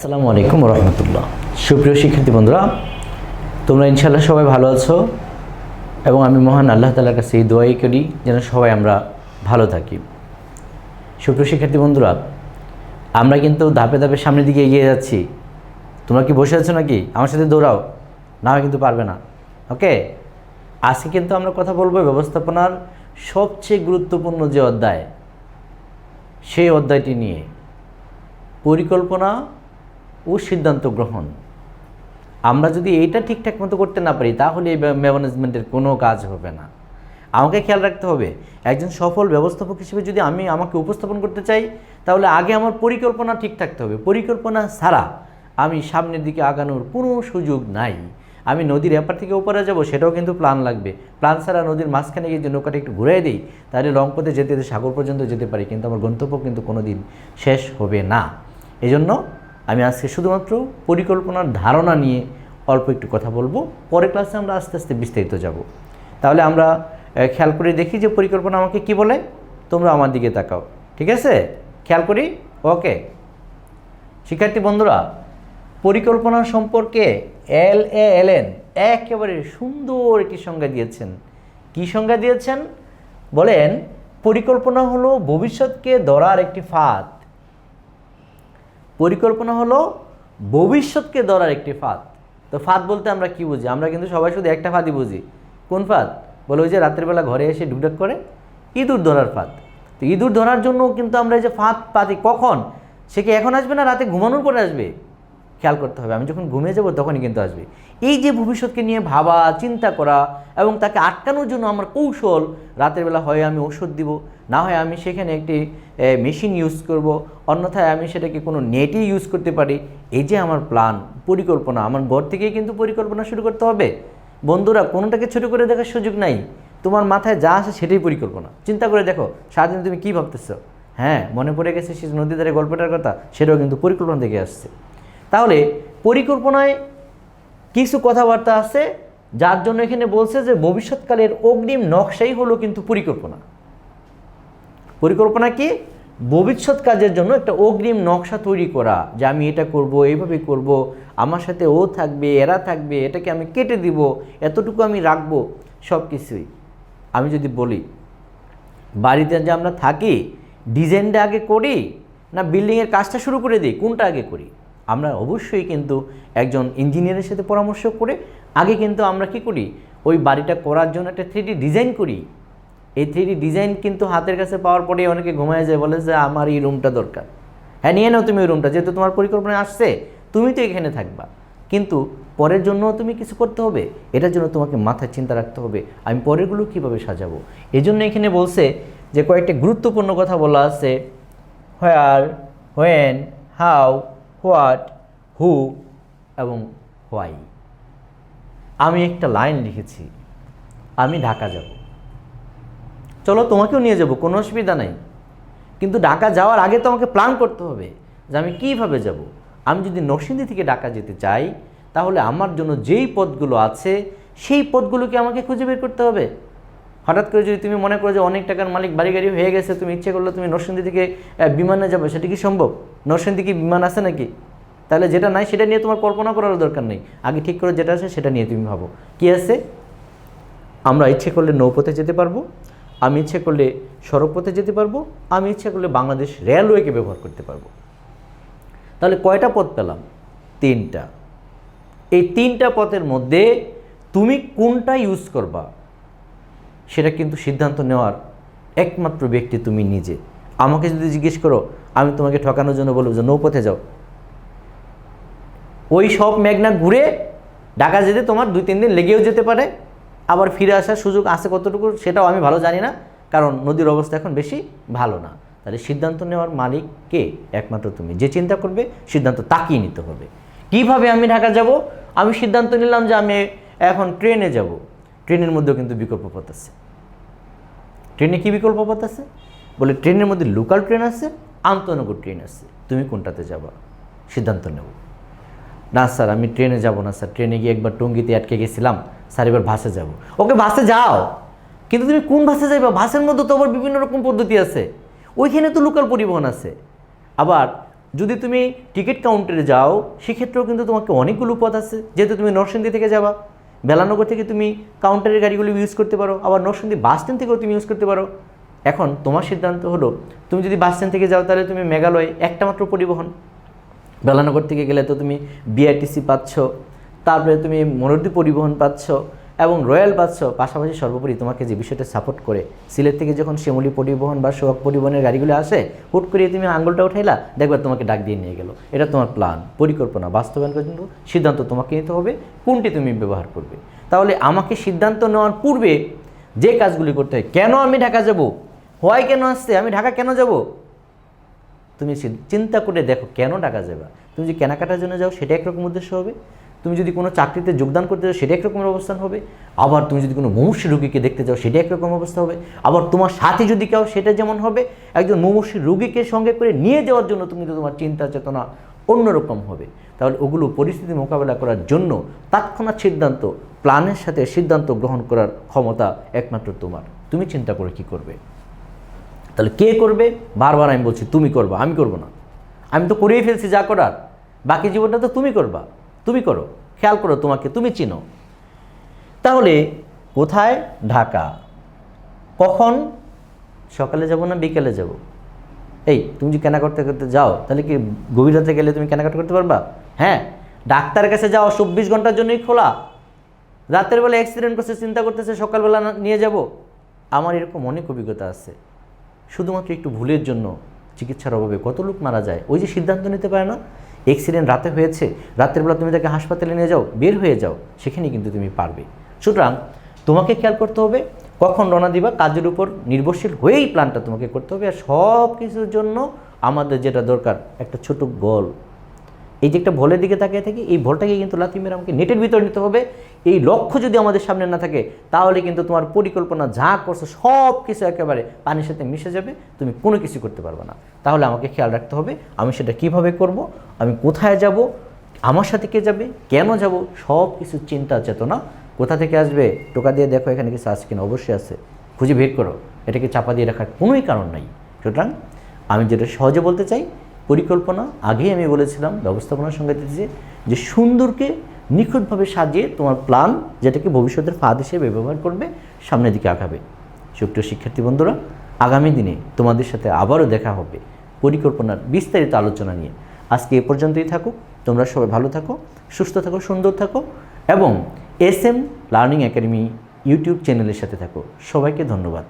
আসসালামু আলাইকুম রহমতুল্লাহ। সুপ্রিয় শিক্ষার্থী বন্ধুরা, তোমরা ইনশাআল্লাহ সবাই ভালো আছো এবং আমি মহান আল্লাহ তাআলার কাছে এই দোয়াই করি যেন সবাই আমরা ভালো থাকি। সুপ্রিয় শিক্ষার্থী বন্ধুরা, আমরা কিন্তু ধাপে ধাপে সামনের দিকে এগিয়ে যাচ্ছি। তোমরা কি বসে আছো নাকি? আমার সাথে দৌড়াও, না হয় কিন্তু পারবে না। ওকে, আজকে কিন্তু আমরা কথা বলবো ব্যবস্থাপনার সবচেয়ে গুরুত্বপূর্ণ যে অধ্যায়, সেই অধ্যায়টি নিয়ে, পরিকল্পনা ও সিদ্ধান্ত গ্রহণ। আমরা যদি এইটা ঠিকঠাক মতো করতে না পারি তাহলে এই ম্যানেজমেন্টের কোনো কাজ হবে না। আমাকে খেয়াল রাখতে হবে, একজন সফল ব্যবস্থাপক হিসেবে যদি আমি আমাকে উপস্থাপন করতে চাই তাহলে আগে আমার পরিকল্পনা ঠিক থাকতে হবে। পরিকল্পনা ছাড়া আমি সামনের দিকে আগানোর কোনো সুযোগ নাই। আমি নদীর এপার থেকে ওপারে যাব, সেটাও কিন্তু প্ল্যান লাগবে। প্ল্যান ছাড়া নদীর মাঝখানে গিয়ে যদি নৌকাটা একটু ঘুরিয়ে দিই তাহলে লং পথে যেতে যেতে সাগর পর্যন্ত যেতে পারি, কিন্তু আমার গন্তব্য কিন্তু কোনো দিন শেষ হবে না। এই জন্য আমি আজকে শুধুমাত্র পরিকল্পনার ধারণা নিয়ে অল্প একটু কথা বলবো, পরের ক্লাসে আমরা আস্তে আস্তে বিস্তারিত যাব। তাহলে আমরা খেয়াল করে দেখি যে পরিকল্পনা আমাকে কি বলে। তোমরা আমার দিকে তাকাও, ঠিক আছে? খেয়াল করি। ওকে শিক্ষার্থী বন্ধুরা, পরিকল্পনা সম্পর্কে LALN একেবারে সুন্দর একটি সংজ্ঞা দিয়েছেন। কি সংজ্ঞা দিয়েছেন? বলেন, পরিকল্পনা হলো ভবিষ্যৎকে ধরার একটি ফাঁদ। পরিকল্পনা হলো ভবিষ্যৎকে ধরার একটি ফাঁদ। তো ফাঁদ বলতে আমরা কি বুঝি? আমরা কিন্তু সবাই শুধু একটা ফাঁদই বুঝি। কোন ফাঁদ? বলে ওই যে রাত্রিবেলা ঘরে এসে ঢুকঢাক করে ইঁদুর ধরার ফাঁদ। তো ইঁদুর ধরার জন্য কিন্তু আমরা এই যে ফাঁদ পাতি, কখন? সে কি এখন আসবে না রাতে ঘুমানোর পরে আসবে? খেয়াল করতে হবে, আমি যখন ঘুমিয়ে যাব তখনই কিন্তু আসবে। এই যে ভবিষ্যৎকে নিয়ে ভাবা, চিন্তা করা এবং তাকে আটকানোর জন্য আমার কৌশল, রাতের বেলা হয় আমি ওষুধ দিব, না হয় আমি সেখানে একটি মেশিন ইউজ করব, অন্যথায় আমি সেটাকে কোনো নেটই ইউজ করতে পারি। এই যে আমার প্ল্যান, পরিকল্পনা, আমার ঘর থেকেই কিন্তু পরিকল্পনা শুরু করতে হবে। বন্ধুরা, কোনোটাকে ছোটো করে দেখার সুযোগ নাই। তোমার মাথায় যা আসে সেটাই পরিকল্পনা। চিন্তা করে দেখো, সারাদিন তুমি কী ভাবতেছো? হ্যাঁ, মনে পড়ে গেছে সে নদীর ধারে গল্পটার কথা, সেটাও কিন্তু পরিকল্পনা থেকে আসছে। তাহলে পরিকল্পনায় কিছু কথাবার্তা আছে যার জন্য এখানে বলছে যে ভবিষ্যৎকালের অগ্রিম নকশাই হলো কিন্তু পরিকল্পনা। পরিকল্পনা কি? ভবিষ্যৎ কাজের জন্য একটা অগ্রিম নকশা তৈরি করা, যে আমি এটা করব, এইভাবে করব, আমার সাথে ও থাকবে, এরা থাকবে, এটাকে আমি কেটে দিব, এতটুকু আমি রাখবো, সব কিছুই। আমি যদি বলি বাড়িতে যে আমরা থাকি, ডিজাইনটা আগে করি না বিল্ডিংয়ের কাজটা শুরু করে দিই, কোনটা আগে করি? আমরা অবশ্যই কিন্তু একজন ইঞ্জিনিয়ারের সাথে পরামর্শ করে আগে কিন্তু আমরা কি করি, ওই বাড়িটা করার জন্য একটা 3D ডিজাইন করি। এই 3D ডিজাইন কিন্তু হাতের কাছে পাওয়ার পরে অনেকে ঘুমায় যায়, বলে যে আমার এই রুমটা দরকার। হ্যাঁ, নিয়ে নাও তুমি ওই রুমটা, যেহেতু তোমার পরিকল্পনায় আসছে, তুমি তো এখানে থাকবা। কিন্তু পরের জন্য তুমি কিছু করতে হবে, এটার জন্য তোমাকে মাথায় চিন্তা রাখতে হবে আমি পরেরগুলো কীভাবে সাজাবো। এই জন্য এখানে বলছে যে কয়েকটা গুরুত্বপূর্ণ কথা বলা আছে: হোয়ার, হোয়েন, হাউ, হোয়াট, হু এবং হোয়াই। আমি একটা লাইন লিখেছি, আমি ঢাকা যাব। চলো তোমাকেও নিয়ে যাব, কোনো অসুবিধা নাই। কিন্তু ঢাকা যাওয়ার আগে তো আমাকে প্ল্যান করতে হবে যে আমি কীভাবে যাব। আমি যদি নরসিংদী থেকে ঢাকা যেতে চাই তাহলে আমার জন্য যেই পথগুলো আছে সেই পথগুলোকে আমাকে খুঁজে বের করতে হবে। হঠাৎ করে যদি তুমি মনে করো যে অনেক টাকার মালিক, বাড়ি গাড়ি হয়ে গেছে, তুমি ইচ্ছে করলে তুমি নরসিংদী থেকে বিমানে যাবে, সেটা কি সম্ভব? নরসিংদী কি বিমান আছে নাকি? তাহলে যেটা নাই সেটা নিয়ে তোমার কল্পনা করার দরকার নেই। আগে ঠিক করে যেটা আছে সেটা নিয়ে তুমি ভাবো কি আছে। আমরা ইচ্ছে করলে নৌপথে যেতে পারবো, আমি ইচ্ছে করলে সড়ক পথে যেতে পারবো, আমি ইচ্ছে করলে বাংলাদেশ রেলওয়েকে ব্যবহার করতে পারবো। তাহলে কয়টা পথ পেলাম? 3টা। এই 3টা পথের মধ্যে তুমি কোনটা ইউজ করবা সেটা কিন্তু সিদ্ধান্ত নেওয়ার একমাত্র ব্যক্তি তুমি নিজে। আমাকে যদি জিজ্ঞেস করো, আমি তোমাকে ঠকানোর জন্য বলবো যে নৌপথে যাও। ওই সব মেঘনা ঘুরে ঢাকা যেতে তোমার 2-3 দিন লেগেও যেতে পারে, আবার ফিরে আসার সুযোগ আছে কতটুকু সেটাও আমি ভালো জানি না, কারণ নদীর অবস্থা এখন বেশি ভালো না। তাহলে সিদ্ধান্ত নেওয়ার মালিক কে? একমাত্র তুমি। যে চিন্তা করবে সিদ্ধান্ত তাকিয়ে নিতে হবে। কিভাবে আমি ঢাকা যাব? আমি সিদ্ধান্ত নিলাম যে আমি এখন ট্রেনে যাব। ট্রেনের মধ্যেও কিন্তু বিকল্প পথ আছে। ট্রেনে কি বিকল্প পথ আছে? বলে ট্রেনের মধ্যে লোকাল ট্রেন আছে, আন্তনগর ট্রেন আছে। তুমি কোনটাতে যাবা? সিদ্ধান্ত নেব। না স্যার, আমি ট্রেনে যাব না স্যার, ট্রেনে গিয়ে একবার টঙ্গিতে আটকে গেছিলাম স্যার, এবার বাসে যাব। ওকে, বাসে যাও, কিন্তু তুমি কোন বাসে যাইবা? বাসের মধ্যে তো আবার বিভিন্ন রকম পদ্ধতি আছে, ওইখানে তো লোকাল পরিবহন আছে। আবার যদি তুমি টিকিট কাউন্টারে যাও সেক্ষেত্রেও কিন্তু তোমাকে অনেকগুলো পথ আছে, যেহেতু তুমি নরসিংদী থেকে যাবা, বেলানগর থেকে তুমি কাউন্টারের গাড়িগুলো ইউজ করতে পারো, আবার নরসিংদী বাস স্ট্যান্ড থেকেও তুমি ইউজ করতে পারো। এখন তোমার সিদ্ধান্ত হলো, তুমি যদি বাস স্ট্যান্ড থেকে যাও তাহলে তুমি মেঘালয় একটা মাত্র পরিবহন, বেলানগর থেকে গেলে তো তুমি বিআরটিসি পাচ্ছ, তারপরে তুমি মনোরদী পরিবহন পাচ্ছ এবং রয়্যাল পাচ্ছ। পাশাপাশি সর্বোপরি তোমাকে যে বিষয়টা সাপোর্ট করে, সিলেট থেকে যখন শ্যামলী পরিবহন বা সোহাগ পরিবহনের গাড়িগুলো আসে, হুট করে তুমি আঙুলটা উঠাইলা, দেখবে তোমাকে ডাক দিয়ে নিয়ে গেল। এটা তোমার প্ল্যান, পরিকল্পনা বাস্তবায়ন করার জন্য সিদ্ধান্ত তোমাকে নিতে হবে কোনটি তুমি ব্যবহার করবে। তাহলে আমাকে সিদ্ধান্ত নেওয়ার পূর্বে যে কাজগুলি করতে হয়, কেন আমি ঢাকা যাব, হয় কেন আসছে, আমি ঢাকা কেন যাব, তুমি চিন্তা করে দেখো কেন ঢাকা যাবা। তুমি যদি কেনাকাটার জন্য যাও সেটা একরকম উদ্দেশ্য হবে, তুমি যদি কোনো চাকরিতে যোগদান করতে যাও সেটা একরকমের অবস্থান হবে, আবার তুমি যদি কোনো মুমূর্ষু রোগীকে দেখতে যাও সেটা একরকম অবস্থা হবে, আবার তোমার সাথে যদি কেউ সেটা যেমন হবে, একজন মুমূর্ষু রোগীকে সঙ্গে করে নিয়ে যাওয়ার জন্য তুমি তো তোমার চিন্তা চেতনা অন্যরকম হবে। তাহলে ওগুলো পরিস্থিতি মোকাবেলা করার জন্য তৎক্ষণাৎ সিদ্ধান্ত, প্ল্যানের সাথে সিদ্ধান্ত গ্রহণ করার ক্ষমতা একমাত্র তোমার। তুমি চিন্তা করে কি করবে। তাহলে কে করবে, বারবার আমি বলছি তুমি করবা, আমি করব না। আমি তো করেই ফেলছি যা করার, বাকি জীবনটা তো তুমি করবা, তুমি করো, খেয়াল করো, তোমাকে তুমি চিনো। তাহলে কোথায়, ঢাকা, কখন, সকালে যাব না বিকেলে যাব। এই তুমি যদি কেনাকাটা করতে যাও তাহলে কি গভীর রাতে গেলে তুমি কেনাকাটা করতে পারবা? হ্যাঁ, ডাক্তারের কাছে যাও 24 ঘন্টার জন্যই খোলা, রাতের বেলা অ্যাক্সিডেন্ট করছে চিন্তা করতেছে সকালবেলা নিয়ে যাব। আমার এরকম অনেক অভিজ্ঞতা আছে। শুধুমাত্র একটু ভুলের জন্য চিকিৎসার অভাবে কত লোক মারা যায়, ওই যে সিদ্ধান্ত নিতে পারে না। অ্যাক্সিডেন্ট রাতে হয়েছে, রাতের বেলা তুমি তাকে হাসপাতালে নিয়ে যাও, বের হয়ে যাও, সেখানে কিন্তু তুমি পারবে। সুতরাং তোমাকে খেয়াল করতে হবে কখন রওনা দিবা, কাজের উপর নির্ভরশীল হয়েই প্ল্যানটা তোমাকে করতে হবে। আর সব কিছুর জন্য আমাদের যেটা দরকার, একটা ছোট বল। এই যে একটা বলের দিকে তাকিয়ে থাকি, এই বলটাকে কিন্তু লাথি মেরে আমাকে নেটের ভিতরে নিতে হবে। এই লক্ষ্য যদি আমাদের সামনে না থাকে তাহলে কিন্তু তোমার পরিকল্পনা যা করছো সব কিছু একেবারে পানির সাথে মিশে যাবে, তুমি কোনো কিছু করতে পারবে না। তাহলে আমাকে খেয়াল রাখতে হবে আমি সেটা কিভাবে করব, আমি কোথায় যাব, আমার সাথে কে যাবে, কেন যাব, সব কিছু চিন্তা চেতনা কোথা থেকে আসবে। টোকা দিয়ে দেখো এখানে কিছু আছে কিনা, অবশ্যই আছে, খুঁজে বের করো। এটাকে চাপা দিয়ে রাখার কোনোই কারণ নাই। সুতরাং আমি যেটা সহজে বলতে চাই, পরিকল্পনা আগেই আমি বলেছিলাম, ব্যবস্থাপনার সঙ্গে দিয়েছি যে সুন্দরকে নিখুঁতভাবে সাজিয়ে তোমার প্ল্যান, যেটাকে ভবিষ্যতের ফাঁদ হিসেবে ব্যবহার করবে, সামনের দিকে আগাবে। সুপ্রিয় শিক্ষার্থী বন্ধুরা, আগামী দিনে তোমাদের সাথে আবারও দেখা হবে পরিকল্পনার বিস্তারিত আলোচনা নিয়ে। আজকে এ পর্যন্তই থাকুক। তোমরা সবাই ভালো থাকো, সুস্থ থাকো, সুন্দর থাকো এবং SM লার্নিং একাডেমি ইউটিউব চ্যানেলের সাথে থাকো। সবাইকে ধন্যবাদ।